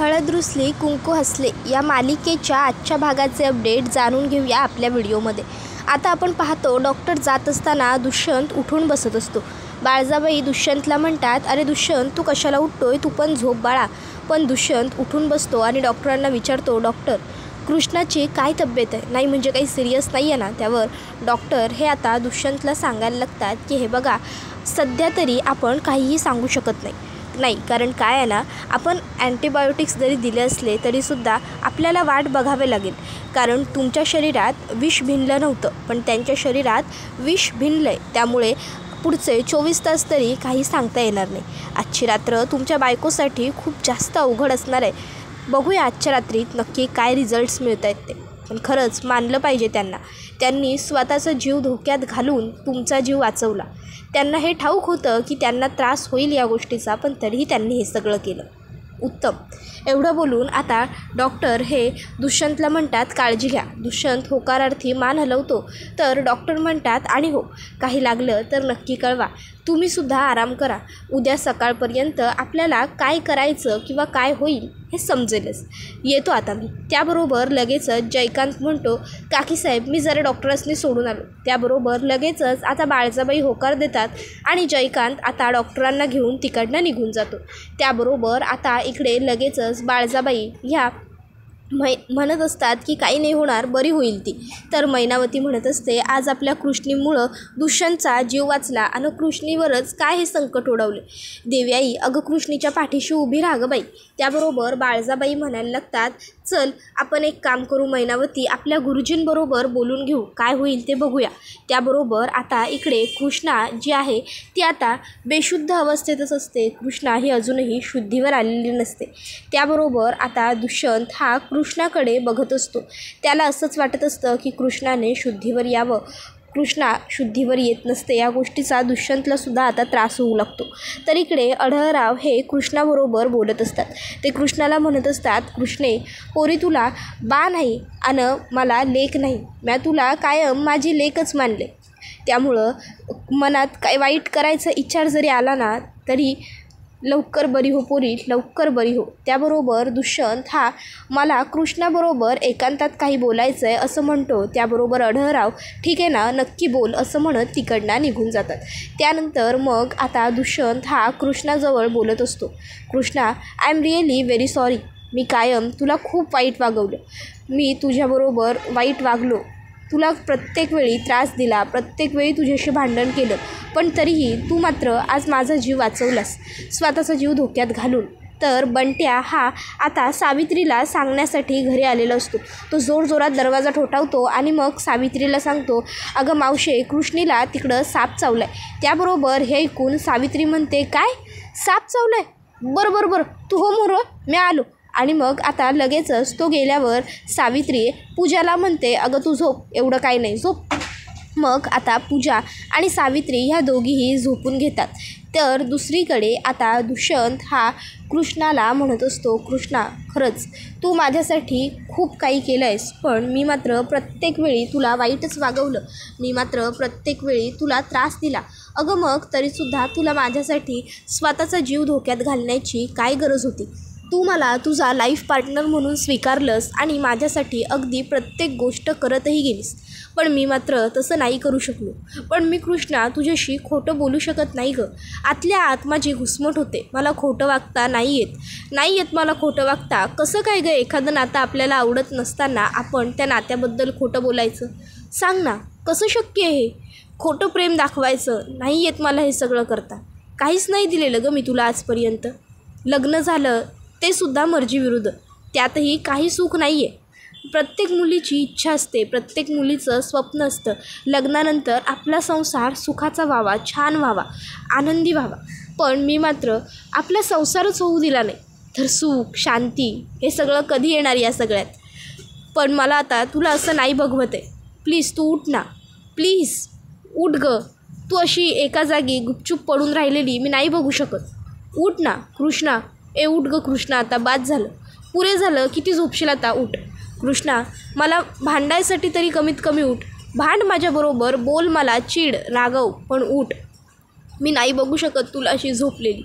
हळद रुसली कुंकू हसले या मालिकेच्या आजच्या भागाचे अपडेट जाणून घेऊया आपल्या व्हिडिओमध्ये। आता आपण पाहतो डॉक्टर जात असताना दुष्यंत उठून बसत असतो। बाळजाबाई दुष्यंतला म्हणतात, अरे दुष्यंत तू कशाला उठतोय, तू पण झोप बाळा। पण दुष्यंत उठून बसतो आणि डॉक्टरांना विचारतो, डॉक्टर कृष्णाची काय तब्येत आहे, नाही म्हणजे काही सिरियस नाही आहे ना। त्यावर डॉक्टर हे आता दुष्यंतला सांगायला लागतात की हे बघा, सध्या तरी आपण काहीही सांगू शकत नाही, कारण काय आहे ना, आपण अँटीबायोटिक्स जरी दिले असले तरीसुद्धा आपल्याला वाट बघावे लागेल, कारण तुमच्या शरीरात विष भिनलं नव्हतं पण त्यांच्या शरीरात विष भिनलं आहे। त्यामुळे पुढचे 24 तास तरी काही सांगता येणार नाही। आजची रात्र तुमच्या बायकोसाठी खूप जास्त अवघड असणार आहे। बघूया आजच्या रात्रीत नक्की काय रिझल्ट्स मिळत आहेत ते। पण खरंच मानलं पाहिजे त्यांनी स्वतःचा जीव धोक्यात घालून तुमचा जीव वाचवला। त्यांना हे ठाऊक होतं की त्यांना त्रास होईल या गोष्टीचा, पण तरीही त्यांनी हे सगळं केलं। उत्तम। एवढं बोलून आता डॉक्टर हे दुष्यंतला म्हणतात, काळजी घ्या। दुष्यंत होकारार्थी मान हलवतो तर डॉक्टर म्हणतात, आणि हो, काही लागलं तर नक्की कळवा, तुम्हीसुद्धा आराम करा। उद्या सकाळपर्यंत आपल्याला काय करायचं किंवा काय होईल हे समजेलच, येतो आता मी। त्याबरोबर लगेचच जयकांत म्हणतो, काकीसाहेब मी जरा डॉक्टरांनी सोडून आलो। त्याबरोबर लगेचच आता बाळजाबाई होकार देतात आणि जयकांत आता डॉक्टरांना घेऊन तिकडनं निघून जातो। त्याबरोबर आता इकडे लगेचच बाळजाबाई ह्या म्हणत असतात की काही नाही होणार, बरी होईल ती। तर मैनावती म्हणत असते, आज आपल्या कृष्णीमुळं दुष्यंतचा जीव वाचला आणि कृष्णीवरच काय हे संकट ओढवले। देव्याई अगं कृष्णीच्या पाठीशी उभी राहा गं बाई। त्याबरोबर बाळजाबाई म्हणायला लागतात, चल आपण एक काम करू मैनावती, आपल्या गुरुजींबरोबर बोलून घेऊ, काय होईल ते बघूया। त्याबरोबर आता इकडे कृष्णा जी आहे ती आता बेशुद्ध अवस्थेतच असते। कृष्णा ही अजूनही शुद्धीवर आलेली नसते। त्याबरोबर आता दुष्यंत हा कृष्णाकडे बघत असतो। त्याला असंच वाटत असतं की कृष्णाने शुद्धीवर यावं। कृष्णा शुद्धीवर येत नसते, या गोष्टीचा दुष्यंतलासुद्धा आता त्रास होऊ लागतो। तर इकडे अढळराव हे कृष्णाबरोबर बोलत असतात। ते कृष्णाला म्हणत असतात, कृष्णे पोरी तुला बा नाही आणि मला लेक नाही, मी तुला कायम माझी लेकच मानले। त्यामुळं मनात काय वाईट करायचा विचार जरी आला ना तरी लवकर बरी हो पोरी, लवकर बरी हो। त्याबरोबर दुष्यंत हा मला कृष्णाबरोबर एकांतात काही बोलायचं आहे असं म्हणतो। त्याबरोबर अढळराव ठीक आहे ना, नक्की बोल असं म्हणत तिकडनं निघून जातात। त्यानंतर मग आता दुष्यंत हा कृष्णाजवळ बोलत असतो, Krishna I am really very sorry, मी कायम तुला खूप वाईट वागवलं, मी तुझ्याबरोबर वाईट वागलो, तुला प्रत्येक वेळी त्रास दिला, प्रत्येक वेळी तुझ्याशी भांडण केलं, पण तरीही तू मात्र आज माझा जीव वाचवलास, स्वतःचा जीव धोक्यात घालून। तर बंट्या हा आता सावित्रीला सांगण्यासाठी घरी आलेला असतो। तो जोरजोरात दरवाजा ठोठावतो आणि मग सावित्रीला सांगतो, अगं मावशे कृष्णीला तिकडं साप चावलाय। त्याबरोबर हे ऐकून सावित्री म्हणते, काय साप चावलाय, बरं तू हो मोर, मी आलो। आणि मग आता लगेचच तो गेल्यावर सावित्री पूजाला म्हणते, अगं तू झोप, एवढं काही नाही, झोप। मग आता पूजा आणि सावित्री ह्या दोघीही झोपून घेतात। तर दुसरीकडे आता दुष्यंत हा कृष्णाला म्हणत असतो, कृष्णा खरंच तू माझ्यासाठी खूप काही केलं आहेस, पण मी मात्र प्रत्येक वेळी तुला वाईटच वागवलं, मी मात्र प्रत्येक वेळी तुला त्रास दिला। अगं मग तरीसुद्धा तुला माझ्यासाठी स्वतःचा जीव धोक्यात घालण्याची काय गरज होती? तू मला तुझा लाईफ पार्टनर म्हणून स्वीकारलंस आणि माझ्यासाठी अगदी प्रत्येक गोष्ट करतही गेलीस, पण मी मात्र तसं नाही करू शकलो। पण मी कृष्णा तुझ्याशी खोटं बोलू शकत नाही गं, आतल्या आत माझी घुसमट होते, मला खोटं वागता नाही येत मला खोटं वागता। कसं काय गं, एखादं नातं आपल्याला आवडत नसताना आपण त्या नात्याबद्दल खोटं बोलायचं, सांग ना कसं शक्य आहे हे? खोटं प्रेम दाखवायचं नाही येत मला, हे सगळं करता काहीच नाही दिलेलं गं मी तुला आजपर्यंत। लग्न झालं ते सुद्धा मर्जीविरुद्ध, त्यातही काही सुख नाही आहे। प्रत्येक मुलीची इच्छा असते, प्रत्येक मुलीचं स्वप्न असतं, लग्नानंतर आपला संसार सुखाचा व्हावा, छान व्हावा, आनंदी व्हावा, पण मी मात्र आपला संसारच होऊ दिला नाही, तर सुख शांती हे सगळं कधी येणार या सगळ्यात? पण मला आता तुला असं नाही बघवत आहे, प्लीज तू उठ ना, प्लीज उठ गं, तू अशी एका जागी गुपचूप पडून राहिलेली मी नाही बघू शकत, उठ ना कृष्णा, उठ गं कृष्णा, आता बाद झालं, पुरे झालं, किती झोपशील आता, उठ कृष्णा, मला भांडायसाठी तरी कमीत कमी उठ, भांड माझ्याबरोबर, बोल मला, चीड रागव, पण उठ, मी नाही बघू शकत तुला अशी झोपलेली।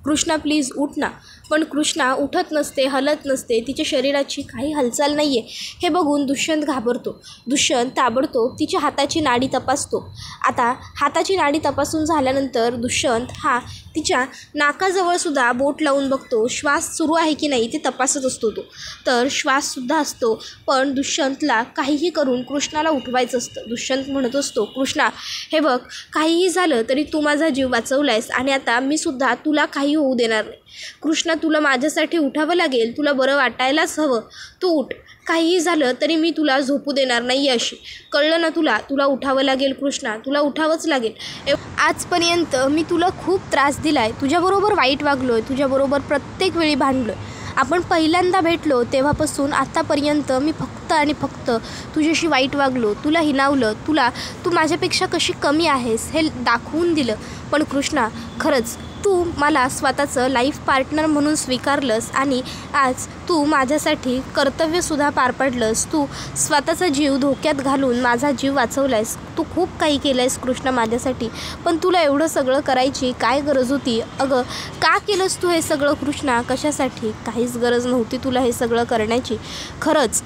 कृष्णा प्लीज उठ ना, पण कृष्णा उठत नसते, हलत नसते, तिच्या शरीराची काही हालचाल नाही आहे. हे बघून दुष्यंत घाबरतो. दुष्यंत ताबडतोब तिच्या हाताची नाडी तपासतो. आता हाताची नाडी तपासून झाल्यानंतर दुष्यंत हा तिच्या नाकाजवळसुद्धा बोट लावून बघतो. श्वास सुरू आहे की नाही ते तपासत असतो तो. तर श्वाससुद्धा असतो. पण दुष्यंतला काहीही करून कृष्णाला उठवायचं असतं. दुष्यंत म्हणत असतो, कृष्णा हे बघ, काहीही झालं तरी तू माझा जीव वाचवला आहेस आणि आता मी सुद्धा तुला काही होऊ देणार नाही. कृष्णा, तुला माझ्यासाठी उठावं लागेल, तुला बरं वाटायलाच हवं. तू उठ. काहीही झालं तरी मी तुला झोपू देणार नाही अशी. कळलं ना तुला? तुला उठावं लागेल कृष्णा, तुला उठावंच लागेल. आजपर्यंत मी तुला खूप त्रास दिला आहे, तुझ्याबरोबर वाईट वागलो आहे, तुझ्याबरोबर प्रत्येक वेळी भांडलो आहे. आपण पहिल्यांदा भेटलो तेव्हापासून आत्तापर्यंत मी फक्त आणि फक्त तुझ्याशी वाईट वागलो, तुला हिणावलं, तू माझ्यापेक्षा कशी कमी आहेस हे दाखवून दिलं. पण कृष्णा, खरंच तू मला स्वतःचं लाईफ पार्टनर म्हणून स्वीकारलंस आणि आज तू माझ्यासाठी कर्तव्यसुद्धा पार पाडलंस. तू स्वतःचा जीव धोक्यात घालून माझा जीव वाचवला आहेस. तू खूप काही केलं आहेस कृष्णा माझ्यासाठी. पण तुला एवढं सगळं करायची काय गरज होती? अगं, का केलंस तू हे सगळं कृष्णा? कशासाठी? काहीच गरज नव्हती तुला हे सगळं करण्याची. खरंच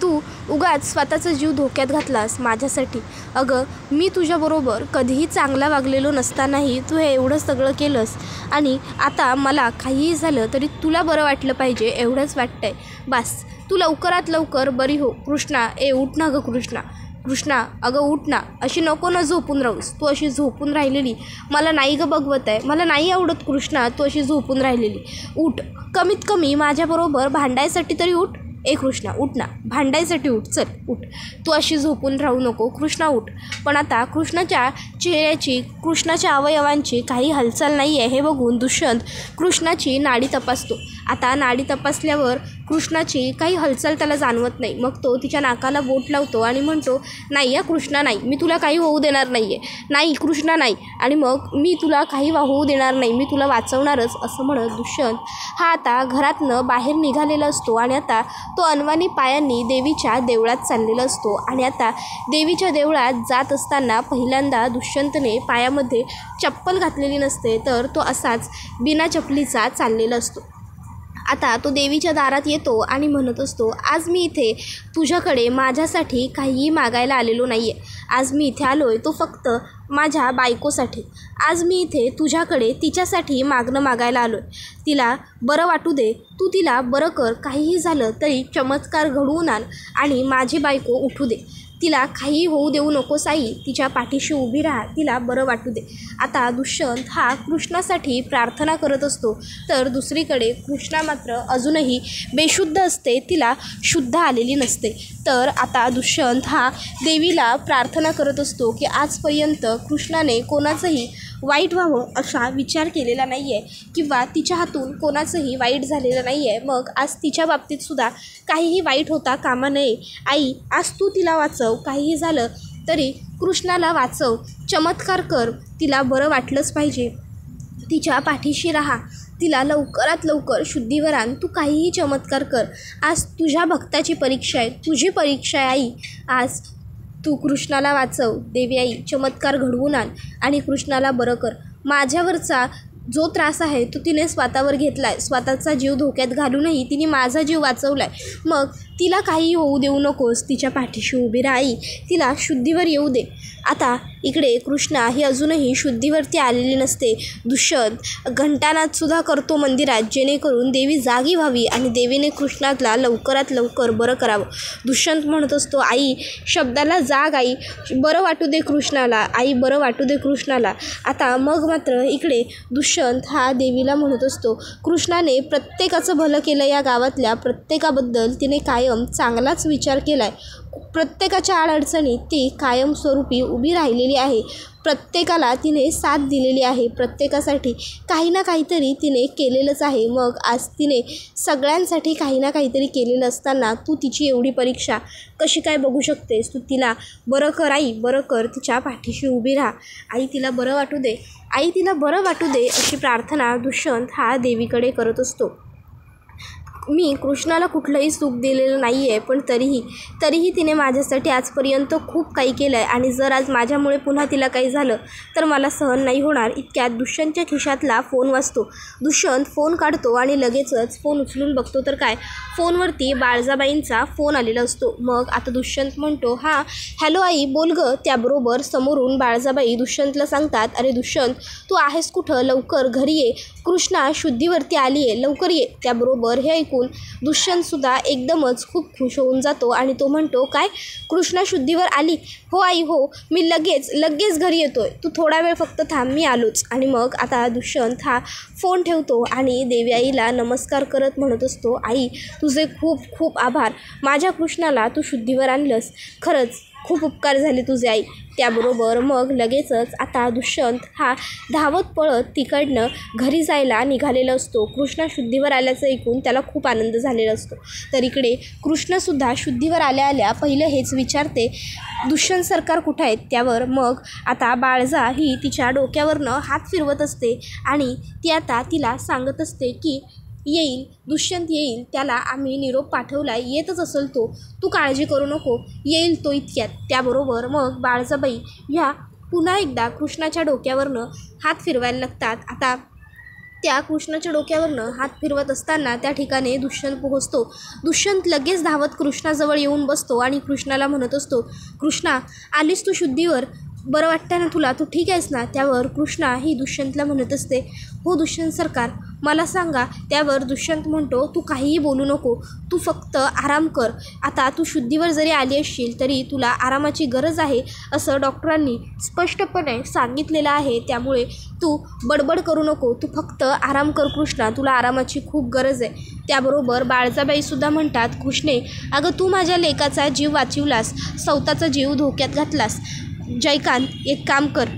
तू उगाच स्वतःचा जीव धोक्यात घातलास माझ्यासाठी. अगं, मी तुझ्याबरोबर कधीही चांगला वागलेलो नसतानाही तू हे एवढं सगळं केलंस आणि आता मला काहीही झालं तरी तुला बरं वाटलं पाहिजे एवढंच वाटतंय. बस तू लवकरात लवकर बरी हो. कृष्णा, उठ ना गं कृष्णा. कृष्णा, अगं उठ ना. अशी नको ना झोपून राहूस. तू अशी झोपून राहिलेली मला नाही गं बघवत आहे. मला नाही आवडत कृष्णा तू अशी झोपून राहिलेली. उठ. कमीत कमी माझ्याबरोबर भांडायसाठी तरी उठ. कृष्णा उठ ना, भांडायसाठी उठ. चल उठ. तू अशी झोपून राहू नको कृष्णा, उठ. पण आता कृष्णाच्या चेहऱ्याची, कृष्णाच्या अवयवांची काही हालचाल नाही आहे हे बघून दुष्यंत कृष्णाची नाडी तपासतो. आता नाडी तपासल्यावर कृष्णाची काही हालचाल त्याला जाणवत नाही. मग तो तिच्या नाकाला बोट लावतो आणि म्हणतो, नाही या कृष्णा, नाही, मी तुला काही होऊ देणार नाही आहे. नाही कृष्णा, नाही. आणि मग मी तुला काही होऊ देणार नाही, मी तुला वाचवणारच असं म्हणत दुष्यंत हा आता घरातनं बाहेर निघालेला असतो आणि आता तो अनवाणी पायांनी देवीच्या देवळात चाललेला असतो. आणि आता देवीच्या देवळात जात असताना पहिल्यांदा दुष्यंतने पायामध्ये चप्पल घातलेली नसते, तर तो असाच बिना चपलीचा चाललेला असतो. आता तो देवीच्या दारात येतो आणि म्हणत असतो, आज मी इथे तुझ्याकडे माझ्यासाठी काहीही मागायला आलेलो नाही आहे. आज मी इथे आलो आहे तो फक्त माझ्या बायकोसाठी. आज मी इथे तुझ्याकडे तिच्यासाठी मागणं मागायला आलो आहे. तिला बरं वाटू दे, तू तिला बरं कर. काहीही झालं तरी चमत्कार घडवून आण आणि माझी बायको उठू दे. तिला काही होऊ देऊ नकोस आई. तिच्या पाठीशी उभी राहा, तिला बरं वाटू दे. आता दुष्यंत हा कृष्णासाठी प्रार्थना करत असतो. तर दुसरीकडे कृष्णा मात्र अजूनही बेशुद्ध असते, तिला शुद्ध आलेली नसते. तर आता दुष्यंत हा देवीला प्रार्थना करत असतो की आजपर्यंत कृष्णाने कोणाचंही वाईट व्हावं असा विचार केलेला नाही आहे किंवा तिच्या हातून कोणाचंही वाईट झालेलं नाही आहे. मग आज तिच्या बाबतीतसुद्धा काहीही वाईट होता कामा नये. आई, आज तू तिला वाचव. काहीही झालं तरी कृष्णाला वाचव, चमत्कार कर. तिला बरं वाटलंच पाहिजे. तिच्या पाठीशी राहा, तिला लवकरात लवकर शुद्धीवर आण. तू काहीही चमत्कार कर. आज तुझ्या भक्ताची परीक्षा आहे, तुझी परीक्षा आहे आई. आज तू कृष्णाला वाचव. देवी आई, चमत्कार घडवून आण आणि कृष्णाला बरं कर. माझ्यावरचा जो त्रास आहे तो तिने स्वतःवर घेतला आहे. स्वतःचा जीव धोक्यात घालूनही तिने माझा जीव वाचवला आहे. मग तिला काही होऊ देऊ नकोस. तिच्या पाठीशी उभी राहा आई. तिला शुद्धीवर येऊ दे. आता इकडे कृष्णा ही अजूनही शुद्धीवरती आलेली नसते. दुष्यंत घंटानादसुद्धा करतो मंदिरात, जेणेकरून देवी जागी व्हावी आणि देवीने कृष्णाला लवकरात लवकर बरं करावं. दुष्यंत म्हणत असतो, आई, शब्दाला जाग आई. बरं वाटू दे कृष्णाला आई, बरं वाटू दे कृष्णाला. आता मग मात्र इकडे दुष्यंत हा देवीला म्हणत असतो, कृष्णाने प्रत्येकाचं भलं केलं. या गावातल्या प्रत्येकाबद्दल तिने कायम चांगलाच विचार केला आहे. प्रत्येकाच्या अडचणीत ती कायमस्वरूपी उभी राहिलेली आहे. प्रत्येकाला तिने साथ दिलेली आहे. प्रत्येकासाठी काही ना काहीतरी तिने केलेलंच आहे. मग आज तिने सगळ्यांसाठी काही ना काहीतरी केलेलं असताना तू तिची एवढी परीक्षा कशी काय बघू शकतेस? तू तिला बरं कर आई, बरं कर. तिच्या पाठीशी उभी राहा आई. तिला बरं वाटू दे आई, तिला बरं वाटू दे अशी प्रार्थना दुष्यंत हा देवीकडे करत असतो. मी कृष्णाला कुठलंही सुख दिलेलं नाही आहे, पण तरीही तिने माझ्यासाठी आजपर्यंत खूप काही केलं आहे आणि जर आज माझ्यामुळे पुन्हा तिला काही झालं तर मला सहन नाही होणार. इतक्यात दुष्यंतच्या खिशातला फोन वाजतो. दुष्यंत फोन काढतो आणि लगेचच फोन उचलून बघतो तर काय, फोनवरती बाळजाबाईंचा फोन आलेला असतो. मग आता दुष्यंत म्हणतो, हां हॅलो आई बोल गं. त्याबरोबर समोरून बाळजाबाई दुष्यंतला सांगतात, अरे दुष्यंत तू आहेस कुठं, लवकर घरी ये, कृष्णा शुद्धीवरती आली आहे, लवकर ये. त्याबरोबर हे ऐकून दुष्यंतसुद्धा एकदमच खूप खुश होऊन जातो आणि तो म्हणतो, काय कृष्णा शुद्धीवर आली? हो आई हो, मी लगेच घरी येतोय, तू थोडा वेळ फक्त थांब, मी आलोच. आणि मग आता दुष्यंत हा फोन ठेवतो आणि देवी आईला नमस्कार करत म्हणत असतो, आई तुझे खूप खूप आभार, माझ्या कृष्णाला तू शुद्धीवर आणलंस, खरंच खूप उपकार झाले तुझे आई. त्याबरोबर मग लगेचच आता दुष्यंत हा धावत पळत तिकडनं घरी जायला निघालेला असतो. कृष्णा शुद्धीवर आल्याचं ऐकून त्याला खूप आनंद झालेला असतो. तर इकडे कृष्णसुद्धा शुद्धीवर आल्या पहिलं हेच विचारते, दुष्यंत सरकार कुठं आहेत? त्यावर मग आता बाळजा ही तिच्या डोक्यावरनं हात फिरवत असते आणि ती आता तिला सांगत असते की येईल, दुष्यंत येईल, त्याला आम्ही निरोप पाठवला, येतच असेल तो, तू काळजी करू नको, येईल तो इतक्यात. त्याबरोबर मग बाळजाबाई ह्या पुन्हा एकदा कृष्णाच्या डोक्यावरनं हात फिरवायला लागतात. आता त्या कृष्णाच्या डोक्यावरनं हात फिरवत असताना त्या ठिकाणी दुष्यंत पोहोचतो. दुष्यंत लगेच धावत कृष्णाजवळ येऊन बसतो आणि कृष्णाला म्हणत असतो, कृष्णा आलीस तू शुद्धीवर, बरं वाटतं ना तुला, तू ठीक आहेस ना? त्यावर कृष्णा ही दुष्यंतला म्हणत असते, हो दुष्यंत सरकार मला सांगा. त्यावर दुष्यंत म्हणतो, तू काहीही बोलू नको, तू फक्त आराम कर, आता तू शुद्धीवर जरी आली असशील तरी तुला आरामाची गरज आहे असं डॉक्टरांनी स्पष्टपणे सांगितलेलं आहे, त्यामुळे तू बडबड करू नको, तू फक्त आराम कर कृष्णा, तुला आरामाची खूप गरज आहे. त्याबरोबर बाळजाबाईसुद्धा म्हणतात, कृष्णे अगं तू माझ्या लेकाचा जीव वाचवलास, स्वतःचा जीव धोक्यात घातलास. जयकांत एक काम कर,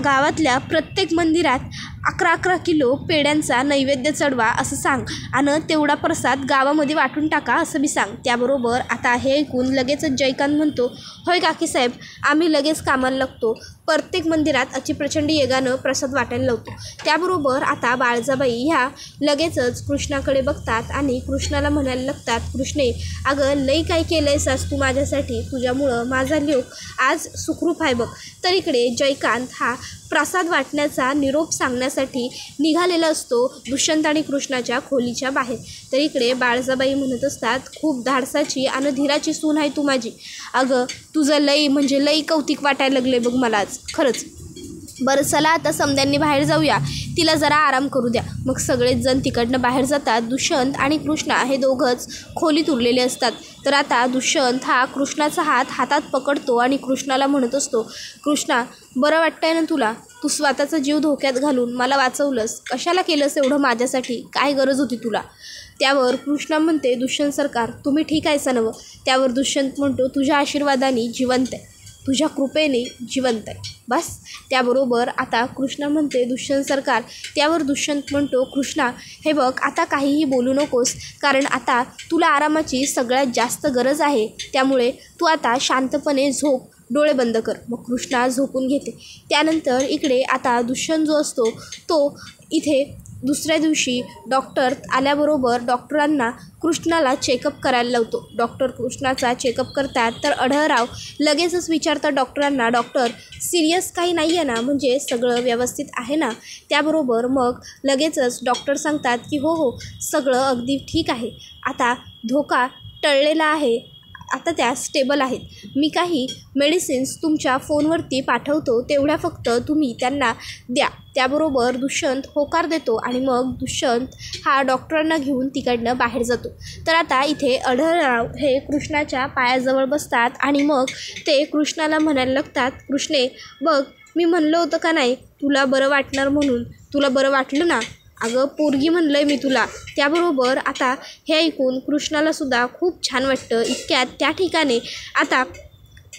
गावातल्या प्रत्येक मंदिरात 11 किलो पेड्यांचा नैवेद्य चढवा असं सांग आणि तेवढा प्रसाद गावामध्ये वाटून टाका असं बी सांग. त्याबरोबर आता हे ऐकून लगेचच जयकांत म्हणतो, होय काकीसाहेब आम्ही लगेच कामाला लागतो, प्रत्येक मंदिरात अशी प्रचंड वेगानं प्रसाद वाटायला लावतो. त्याबरोबर आता बाळजाबाई ह्या लगेचच कृष्णाकडे बघतात आणि कृष्णाला म्हणायला लागतात, कृष्णे अगं लई काय केलं आहेस आज तू माझ्यासाठी, तुझ्यामुळं माझा लोक आज सुखरूप आहे बघ. तर इकडे जयकांत हा प्रसाद वाटण्याचा निरोप सांगण्यासाठी निघालेला असतो दुष्यंत आणि कृष्णाच्या खोलीच्या बाहेर. तर इकडे बाळजाबाई म्हणत असतात, खूप धाडसाची आणि धीराची सून आहे तू माझी, अगं तुझं लई म्हणजे लई कौतिक वाटायला लागले बघ मला आज, खरंच. बरं चला आता समद्यांनी बाहेर जाऊया, तिला जरा आराम करू द्या. मग सगळेच जण तिकडनं बाहेर जातात. दुष्यंत आणि कृष्णा हे दोघंच खोलीत उरलेले असतात. तर आता दुष्यंत हा कृष्णाचा हातात पकडतो आणि कृष्णाला म्हणत असतो, कृष्णा बरं वाटतंय ना तुला, तू स्वतःचा जीव धोक्यात घालून मला वाचवलंस, कशाला केलंस एवढं माझ्यासाठी, काय गरज होती तुला? त्यावर कृष्णा म्हणते, दुष्यंत सरकार तुम्ही ठीक आहेसा नवं? त्यावर दुष्यंत म्हणतो, तुझ्या आशीर्वादाने जिवंत आहे, तुझ्या कृपेने जिवंत आहे बस. त्याबरोबर आता कृष्णा म्हणते, दुष्यंत सरकार. त्यावर दुष्यंत म्हणतो, कृष्णा हे बघ आता काहीही बोलू नकोस, कारण आता तुला आरामाची सगळ्यात जास्त गरज आहे, त्यामुळे तू आता शांतपणे झोप, डोळे बंद कर. मग कृष्णा झोपून घेते. त्यानंतर इकडे आता दुष्यंत जो असतो तो इथे दुसऱ्या दिवशी डॉक्टर आल्याबरोबर डॉक्टरांना कृष्णाला चेकअप करायला लावतो. डॉक्टर कृष्णाचा चेकअप करतात. तर अढळराव लगेचच विचारतात डॉक्टरांना, डॉक्टर सिरियस काही नाही आहे ना, म्हणजे सगळं व्यवस्थित आहे ना? त्याबरोबर मग लगेचच डॉक्टर सांगतात की हो सगळं अगदी ठीक आहे, आता धोका टळलेला आहे, आता त्या स्टेबल आहेत, मी काही मेडिसिन्स तुमच्या फोनवरती पाठवतो, तेवढ्या फक्त तुम्ही त्यांना द्या. त्याबरोबर दुष्यंत होकार देतो आणि मग दुष्यंत हा डॉक्टरांना घेऊन तिकडनं बाहेर जातो. तर आता इथे अढळराव हे कृष्णाच्या पायाजवळ बसतात आणि मग ते कृष्णाला म्हणायला लागतात, कृष्णे बघ मी म्हणलं होतं का नाही तुला बरं वाटणार म्हणून, तुला बरं वाटलं ना? अगं पोरगी म्हणलं आहे मी तुला. त्याबरोबर आता हे ऐकून कृष्णालासुद्धा खूप छान वाटतं. इतक्यात त्या ठिकाणी आता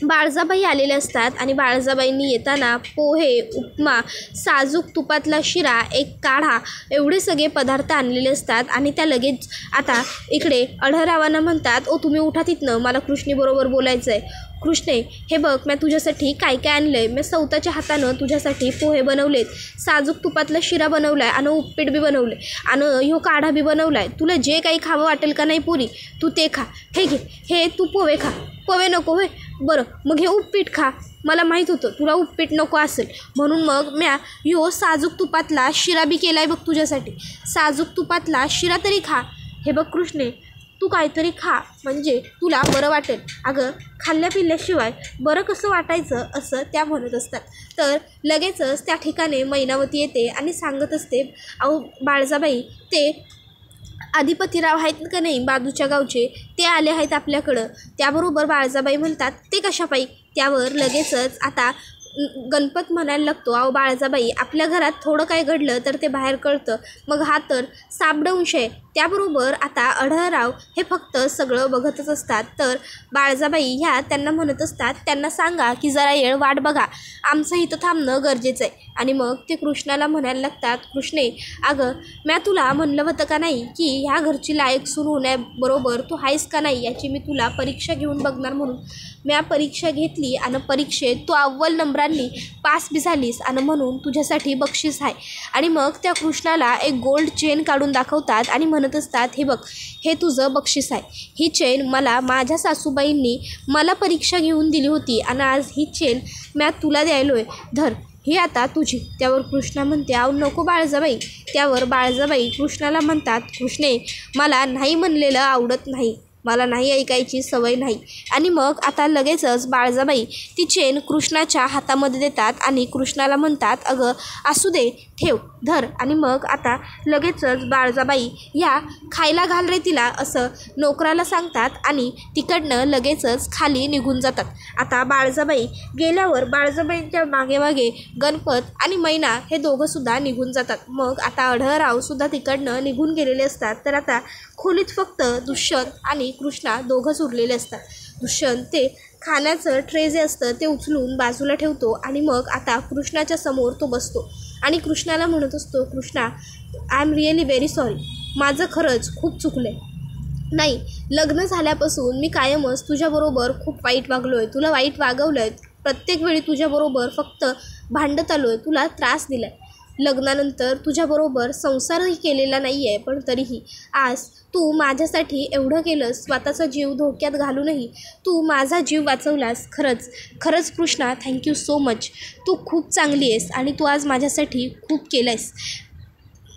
बाळजाबाई आलेले असतात आणि बाळजाबाईंनी येताना पोहे, उपमा, साजूक तुपातला शिरा, एक काढा एवढे सगळे पदार्थ आणलेले असतात आणि त्या लगेच आता इकडे अढळरावांना म्हणतात, ओ तुम्ही उठा तिथनं, मला कृष्णीबरोबर बोलायचं आहे. कृष्णे, हे बघ मी तुझ्यासाठी काय काय आणलं आहे. मी स्वतःच्या हातानं तुझ्यासाठी पोहे बनवलेत, साजूक तुपातला शिरा बनवला आहे आणि उपीट बी बनवलं आहे आणि ह्यो काढा बी बनवला आहे. तुला जे काही खावं वाटेल का नाही पुरी तू ते खा. हे घे, हे तू पोहे खा. पोहे नको होय, बरं मग हे उपीट खा. मला माहीत होतं तुला उपीट नको असेल म्हणून मग म्या ह्यो साजूक तुपातला शिरा बी केला आहे बघ तुझ्यासाठी. साजूक तुपातला शिरा तरी खा. हे बघ कृष्णे, तू काहीतरी खा म्हणजे तुला बरं वाटेल. अगं खाल्ल्या पिल्ल्याशिवाय बरं कसं वाटायचं असं त्या म्हणत असतात. तर लगेचच त्या ठिकाणी मैनावती येते आणि सांगत असते, अहो बाळजाबाई, ते अधिपतीराव आहेत का नाही बाजूच्या गावचे, ते आले आहेत आपल्याकडं. त्याबरोबर बाळजाबाई म्हणतात, ते कशापायी. त्यावर लगेचच आता गणपत म्हणायला लागतो, अहो बाळजाबाई, आपल्या घरात थोडं काय घडलं तर ते बाहेर कळतं, मग हा तर सापडंश आहे. त्याबरोबर आता आढळराव हे फक्त सगळं बघतच असतात. तर बाळजाबाई ह्या त्यांना म्हणत असतात, त्यांना सांगा की जरा वेळ वाट बघा, आमचं इथं थांबणं गरजेचं आहे. आणि मग ते कृष्णाला म्हणायला लागतात, कृष्णे, अगं म्या तुला म्हणलं होतं का नाही की ह्या घरची लायक सून होण्याबरोबर तू आहेस का नाही याची मी तुला परीक्षा घेऊन बघणार म्हणून. म्या परीक्षा घेतली आणि परीक्षेत तू अव्वल नंबरांनी पास बी झालीस आणि म्हणून तुझ्यासाठी बक्षीस आहे. आणि मग त्या कृष्णाला एक गोल्ड चेन काढून दाखवतात आणि म्हणत असतात, हे बघ, हे तुझं बक्षीस आहे. ही चेन मला माझ्या सासूबाईंनी मला परीक्षा घेऊन दिली होती आणि आज ही चेन म्या तुला द्यायलो आहे, धर, ही आता तुझी. त्यावर कृष्णा म्हणते, अहो नको बाळजाबाई. त्यावर बाळजाबाई कृष्णाला म्हणतात, कृष्णे, मला नाही म्हणलेलं आवडत नाही, मला नाही ऐकायची सवय नाही. आणि मग आता लगेचच बाळजाबाई ती चेन कृष्णाच्या हातामध्ये देतात आणि कृष्णाला म्हणतात, अगं असू दे, ठेव, धर. आणि मग आता लगेचच बाळजाबाई या खायला घाल रे तिला असं नोकराला सांगतात आणि तिकडनं लगेचच खाली निघून जातात. आता बाळजाबाई गेल्यावर बाळजाबाईंच्या मागे मागे गणपत आणि मैना हे दोघंसुद्धा निघून जातात. मग आता आढळरावसुद्धा तिकडनं निघून गेलेले असतात. तर आता खोलीत फक्त दुष्यंत आणि कृष्णा दोघंच उरलेले असतात. दुष्यंत ते खाण्याचं ट्रे जे असतं ते उचलून बाजूला ठेवतो आणि मग आता कृष्णाच्या समोर तो बसतो आणि कृष्णाला म्हणत असतो, Krishna, I am really very sorry, माझं खरंच खूप चुकलं आहे. नाही, लग्न झाल्यापासून मी कायमच तुझ्याबरोबर खूप वाईट वागलो आहे, तुला वाईट वागवलं आहे, प्रत्येक वेळी तुझ्याबरोबर फक्त भांडत आलो आहे, तुला त्रास दिला आहे. लग्नानंतर तुझ्याबरोबर संसारही केलेला नाही आहे, पण तरीही आज तू माझ्यासाठी एवढं केलंस, स्वतःचा जीव धोक्यात घालूनही तू माझा जीव वाचवलास. खरंच खरंच कृष्णा, थँक्यू सो मच. तू खूप चांगली आहेस आणि तू आज माझ्यासाठी खूप केलं आहेस.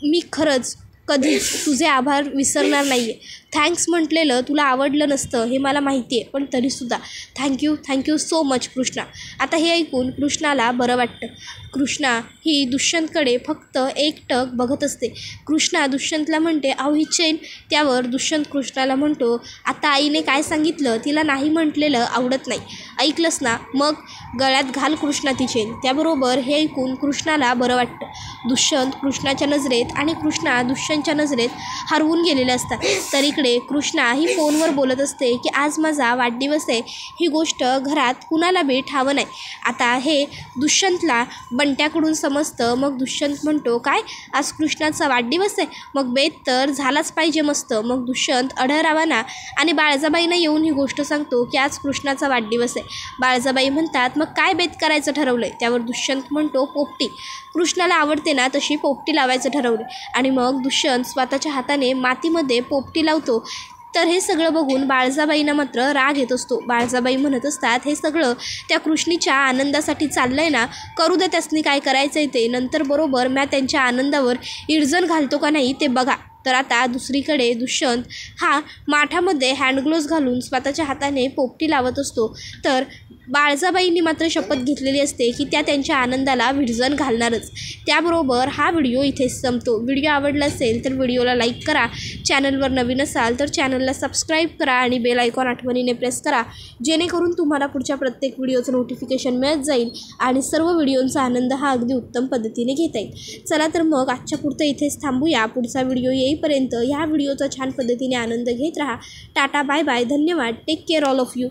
मी खरंच कधीच तुझे आभार विसरणार नाही आहे. थँक्स म्हटलेलं तुला आवडलं नसतं हे मला माहिती आहे, पण तरीसुद्धा थँक्यू सो मच कृष्णा. आता हे ऐकून कृष्णाला बरं वाटतं. कृष्णा ही दुष्यंतकडे फक्त एकटक बघत असते. कृष्णा दुष्यंतला म्हणते, अहो ही चेन. त्यावर दुष्यंत कृष्णाला म्हणतो, आता आईने काय सांगितलं, तिला नाही म्हटलेलं आवडत नाही, ऐकलंस ना, मग गळ्यात घाल कृष्णा ती चेन. त्याबरोबर हे ऐकून कृष्णाला बरं वाटतं. दुष्यंत कृष्णाच्या नजरेत आणि कृष्णा दुष्यंतच्या नजरेत हरवून गेलेले असतात. तर इकडे कृष्णा ही फोनवर बोलत असते की आज माझा वाढदिवस आहे, ही गोष्ट घरात कुणाला बी ठावं नाही. आता हे दुष्यंतला बंट्याकडून समजतं. मग दुष्यंत म्हणतो, काय आज कृष्णाचा वाढदिवस आहे, मग बेत तर झालाच पाहिजे मस्त. मग दुष्यंत आढळरावांना आणि बाळजाबाईंना येऊन ही गोष्ट सांगतो की आज कृष्णाचा वाढदिवस आहे. बाळजाबाई म्हणतात, मग काय बेत करायचं ठरवलं आहे. त्यावर दुष्यंत म्हणतो, पोपटी. कृष्णाला आवडते ना तशी पोपटी लावायचं ठरवले. आणि मग दुष्यंत स्वतःच्या हाताने मातीमध्ये पोपटी लावतो. तर हे सगळं बघून बाळजाबाईंना मात्र राग येत असतो. बाळजाबाई म्हणत असतात, हे सगळं त्या कृष्णीच्या आनंदासाठी चाललं आहे ना, करू दे त्यासनी काय करायचं आहे ते, नंतर बरोबर मी त्यांच्या आनंदावर इडजण घालतो का नाही ते बघा. तर आता दुसरीकडे दुष्यंत हा माठामध्ये हँडग्लोव्ज घालून स्वतःच्या हाताने पोपटी लावत असतो. तर बाळजाबाईंनी मात्र शपथ घेतलेली असते की त्या त्यांच्या आनंदाला विडजण घालणारच. त्याबरोबर हा व्हिडिओ इथेच संपतो. व्हिडिओ आवडला असेल तर व्हिडिओला लाईक करा, चॅनलवर नवीन असाल तर चॅनलला सबस्क्राईब करा आणि बेल आयकॉन आठवणीने प्रेस करा, जेणेकरून तुम्हाला पुढच्या प्रत्येक व्हिडिओचं नोटिफिकेशन मिळत जाईल आणि सर्व व्हिडिओंचा आनंद हा अगदी उत्तम पद्धतीने घेता येईल. चला तर मग आजच्या पुरतं इथेच थांबूया. पुढचा व्हिडिओ येईपर्यंत ह्या व्हिडिओचा छान पद्धतीने आनंद घेत राहा. टाटा, बाय बाय, धन्यवाद, take care all of you.